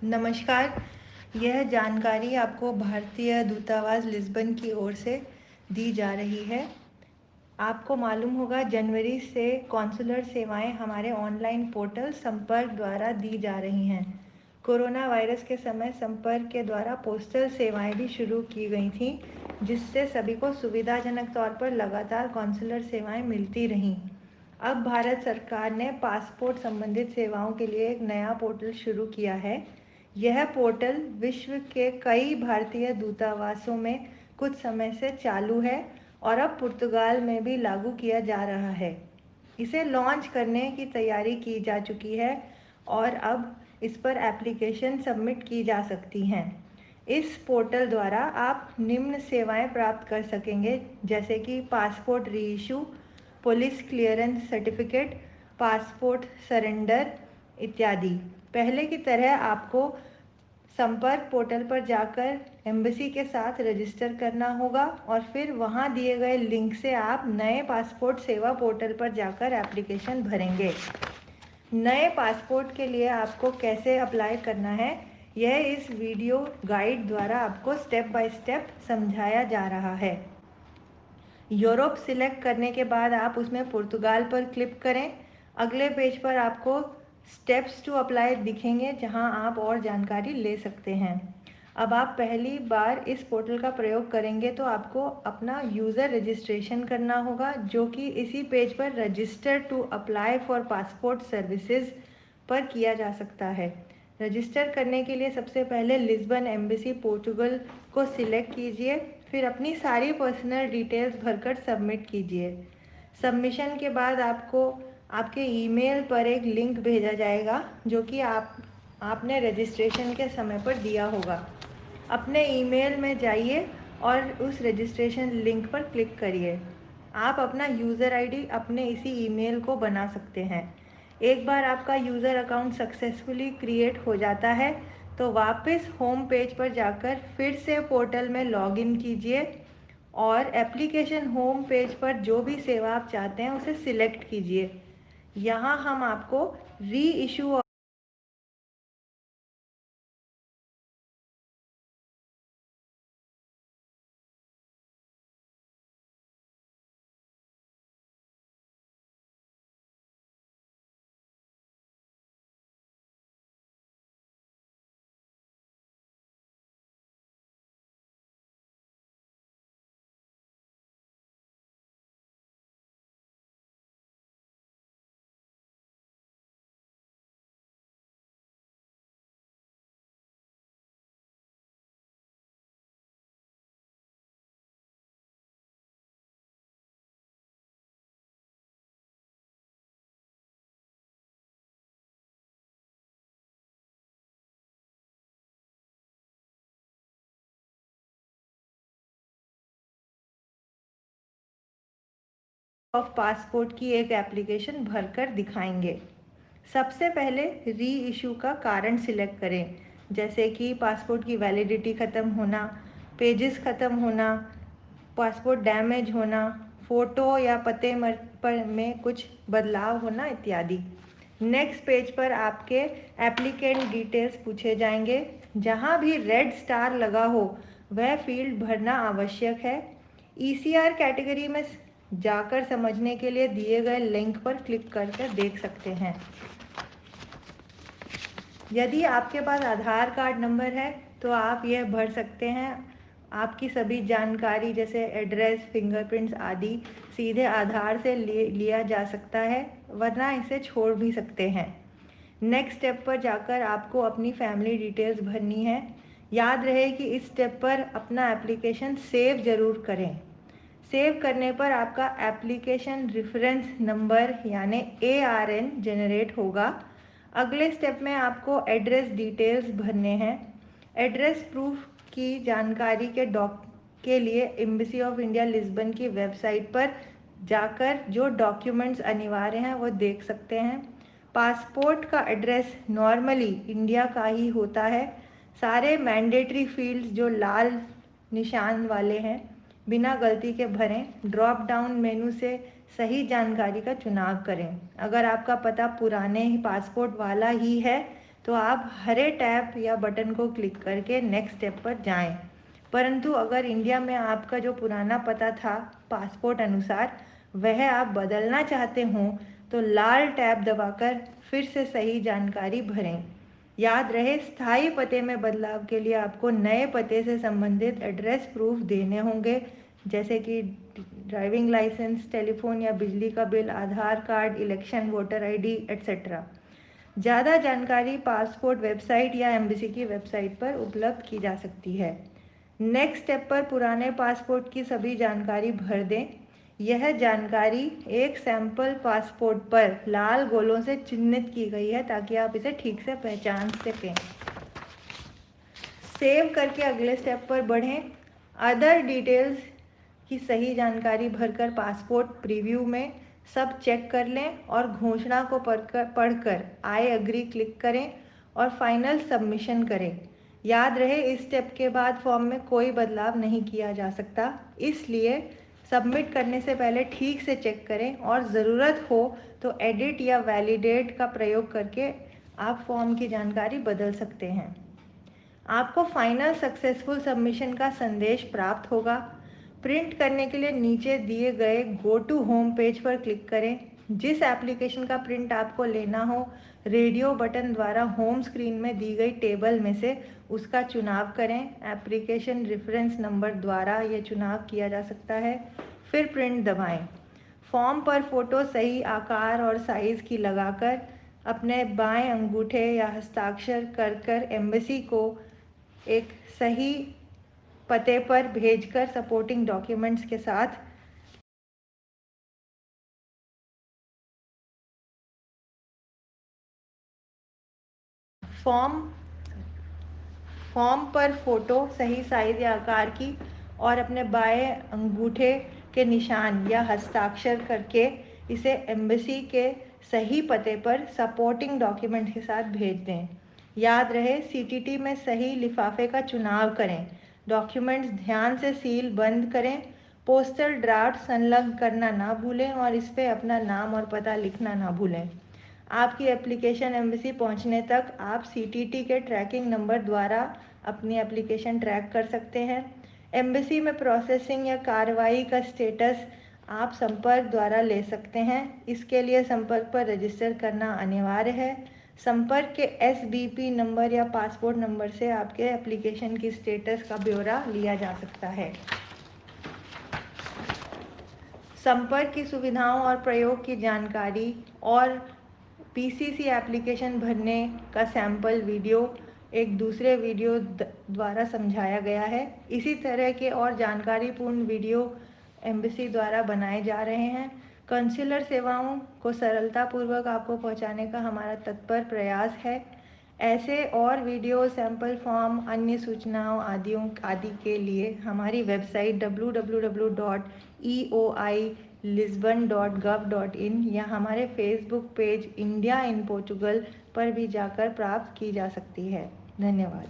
नमस्कार। यह जानकारी आपको भारतीय दूतावास लिस्बन की ओर से दी जा रही है। आपको मालूम होगा जनवरी से कॉन्सुलर सेवाएं हमारे ऑनलाइन पोर्टल संपर्क द्वारा दी जा रही हैं। कोरोना वायरस के समय संपर्क के द्वारा पोस्टल सेवाएं भी शुरू की गई थीं, जिससे सभी को सुविधाजनक तौर पर लगातार कॉन्सुलर सेवाएं मिलती रहीं। अब भारत सरकार ने पासपोर्ट संबंधित सेवाओं के लिए एक नया पोर्टल शुरू किया है। यह पोर्टल विश्व के कई भारतीय दूतावासों में कुछ समय से चालू है और अब पुर्तगाल में भी लागू किया जा रहा है। इसे लॉन्च करने की तैयारी की जा चुकी है और अब इस पर एप्लीकेशन सबमिट की जा सकती हैं। इस पोर्टल द्वारा आप निम्न सेवाएं प्राप्त कर सकेंगे, जैसे कि passport reissue, police clearance certificate, passport surrender इत्यादि। पहले की तरह आपको संपर्क पोर्टल पर जाकर एम्बेसी के साथ रजिस्टर करना होगा और फिर वहां दिए गए लिंक से आप नए पासपोर्ट सेवा पोर्टल पर जाकर एप्लीकेशन भरेंगे। नए पासपोर्ट के लिए आपको कैसे अप्लाई करना है, यह इस वीडियो गाइड द्वारा आपको स्टेप बाय स्टेप समझाया जा रहा है। यूरोप सिलेक्ट करने के बाद आप उसमें पुर्तगाल पर क्लिक करें। अगले पेज पर आपको स्टेप्स टू अप्लाई दिखेंगे, जहां आप और जानकारी ले सकते हैं। अब आप पहली बार इस पोर्टल का प्रयोग करेंगे तो आपको अपना यूज़र रजिस्ट्रेशन करना होगा, जो कि इसी पेज पर register to apply for passport services पर किया जा सकता है। रजिस्टर करने के लिए सबसे पहले लिस्बन एम्बेसी पोर्टुगल को सिलेक्ट कीजिए, फिर अपनी सारी पर्सनल डिटेल्स भरकर सबमिट कीजिए। सबमिशन के बाद आपको आपके ईमेल पर एक लिंक भेजा जाएगा, जो कि आपने रजिस्ट्रेशन के समय पर दिया होगा। अपने ईमेल में जाइए और उस रजिस्ट्रेशन लिंक पर क्लिक करिए। आप अपना यूज़र आईडी अपने इसी ईमेल को बना सकते हैं। एक बार आपका यूज़र अकाउंट सक्सेसफुली क्रिएट हो जाता है तो वापस होम पेज पर जाकर फिर से पोर्टल में लॉगिन कीजिए और एप्लीकेशन होम पेज पर जो भी सेवा आप चाहते हैं उसे सिलेक्ट कीजिए। यहाँ हम आपको री इशू ऑफ पासपोर्ट की एक एप्लीकेशन भरकर दिखाएंगे। सबसे पहले री इशू का कारण सिलेक्ट करें, जैसे कि पासपोर्ट की वैलिडिटी ख़त्म होना, पेजेस ख़त्म होना, पासपोर्ट डैमेज होना, फ़ोटो या पते पर में कुछ बदलाव होना इत्यादि। नेक्स्ट पेज पर आपके एप्लीकेंट डिटेल्स पूछे जाएंगे। जहां भी रेड स्टार लगा हो वह फील्ड भरना आवश्यक है। ईसीआर कैटेगरी में जाकर समझने के लिए दिए गए लिंक पर क्लिक करके देख सकते हैं। यदि आपके पास आधार कार्ड नंबर है तो आप यह भर सकते हैं। आपकी सभी जानकारी जैसे एड्रेस, फिंगरप्रिंट्स आदि सीधे आधार से लिया जा सकता है, वरना इसे छोड़ भी सकते हैं। नेक्स्ट स्टेप पर जाकर आपको अपनी फैमिली डिटेल्स भरनी है। याद रहे कि इस स्टेप पर अपना एप्लीकेशन सेव ज़रूर करें। सेव करने पर आपका एप्लीकेशन रेफरेंस नंबर यानी ARN जनरेट होगा। अगले स्टेप में आपको एड्रेस डिटेल्स भरने हैं। एड्रेस प्रूफ की जानकारी के लिए एम्बेसी ऑफ इंडिया लिस्बन की वेबसाइट पर जाकर जो डॉक्यूमेंट्स अनिवार्य हैं वो देख सकते हैं। पासपोर्ट का एड्रेस नॉर्मली इंडिया का ही होता है। सारे मैंडेटरी फील्ड्स जो लाल निशान वाले हैं बिना गलती के भरें। ड्रॉप डाउन मेनू से सही जानकारी का चुनाव करें। अगर आपका पता पुराने ही पासपोर्ट वाला ही है तो आप हरे टैब या बटन को क्लिक करके नेक्स्ट स्टेप पर जाएं। परंतु अगर इंडिया में आपका जो पुराना पता था पासपोर्ट अनुसार वह आप बदलना चाहते हों तो लाल टैब दबाकर फिर से सही जानकारी भरें। याद रहे, स्थायी पते में बदलाव के लिए आपको नए पते से संबंधित एड्रेस प्रूफ देने होंगे, जैसे कि ड्राइविंग लाइसेंस, टेलीफोन या बिजली का bill, Aadhaar card, election voter ID etcetera. ज़्यादा जानकारी पासपोर्ट वेबसाइट या एम्बेसी की वेबसाइट पर उपलब्ध की जा सकती है। नेक्स्ट स्टेप पर पुराने पासपोर्ट की सभी जानकारी भर दें। यह जानकारी एक सैंपल पासपोर्ट पर लाल गोलों से चिन्हित की गई है ताकि आप इसे ठीक से पहचान सकें। सेव करके अगले स्टेप पर बढ़ें। अदर डिटेल्स की सही जानकारी भरकर पासपोर्ट प्रीव्यू में सब चेक कर लें और घोषणा को पढ़कर आई एग्री क्लिक करें और फाइनल सबमिशन करें। याद रहे, इस स्टेप के बाद फॉर्म में कोई बदलाव नहीं किया जा सकता, इसलिए सबमिट करने से पहले ठीक से चेक करें और ज़रूरत हो तो एडिट या वैलिडेट का प्रयोग करके आप फॉर्म की जानकारी बदल सकते हैं। आपको फाइनल सक्सेसफुल सबमिशन का संदेश प्राप्त होगा। प्रिंट करने के लिए नीचे दिए गए गो टू होम पेज पर क्लिक करें। जिस एप्लीकेशन का प्रिंट आपको लेना हो, रेडियो बटन द्वारा होम स्क्रीन में दी गई टेबल में से उसका चुनाव करें। एप्लीकेशन रेफरेंस नंबर द्वारा यह चुनाव किया जा सकता है। फिर प्रिंट दबाएं। फॉर्म पर फोटो सही आकार और साइज़ की लगाकर अपने बाएं अंगूठे या हस्ताक्षर कर एम्बेसी को एक सही पते पर भेजकर सपोर्टिंग डॉक्यूमेंट्स के साथ फॉर्म पर फोटो सही साइज या आकार की और अपने बाएं अंगूठे के निशान या हस्ताक्षर करके इसे एम्बेसी के सही पते पर सपोर्टिंग डॉक्यूमेंट के साथ भेज दें। याद रहे, सीटीटी में सही लिफाफे का चुनाव करें। डॉक्यूमेंट्स ध्यान से सील बंद करें। पोस्टल ड्राफ्ट संलग्न करना ना भूलें और इस पर अपना नाम और पता लिखना ना भूलें। आपकी एप्लीकेशन एम्बेसी पहुंचने तक आप सीटीटी के ट्रैकिंग नंबर द्वारा अपनी एप्लीकेशन ट्रैक कर सकते हैं। एम्बेसी में प्रोसेसिंग या कार्रवाई का स्टेटस आप संपर्क द्वारा ले सकते हैं। इसके लिए संपर्क पर रजिस्टर करना अनिवार्य है। संपर्क के एसबीपी नंबर या पासपोर्ट नंबर से आपके एप्लीकेशन की स्टेटस का ब्यौरा लिया जा सकता है। संपर्क की सुविधाओं और प्रयोग की जानकारी और पीसीसी एप्लीकेशन भरने का सैंपल वीडियो एक दूसरे वीडियो द्वारा समझाया गया है। इसी तरह के और जानकारीपूर्ण वीडियो एम्बेसी द्वारा बनाए जा रहे हैं। कंसुलर सेवाओं को सरलतापूर्वक आपको पहुंचाने का हमारा तत्पर प्रयास है। ऐसे और वीडियो, सैंपल फॉर्म, अन्य सूचनाओं आदि के लिए हमारी वेबसाइट www.eoilisbon.gov.in या हमारे Facebook page India in Portugal पर भी जाकर प्राप्त की जा सकती है। धन्यवाद।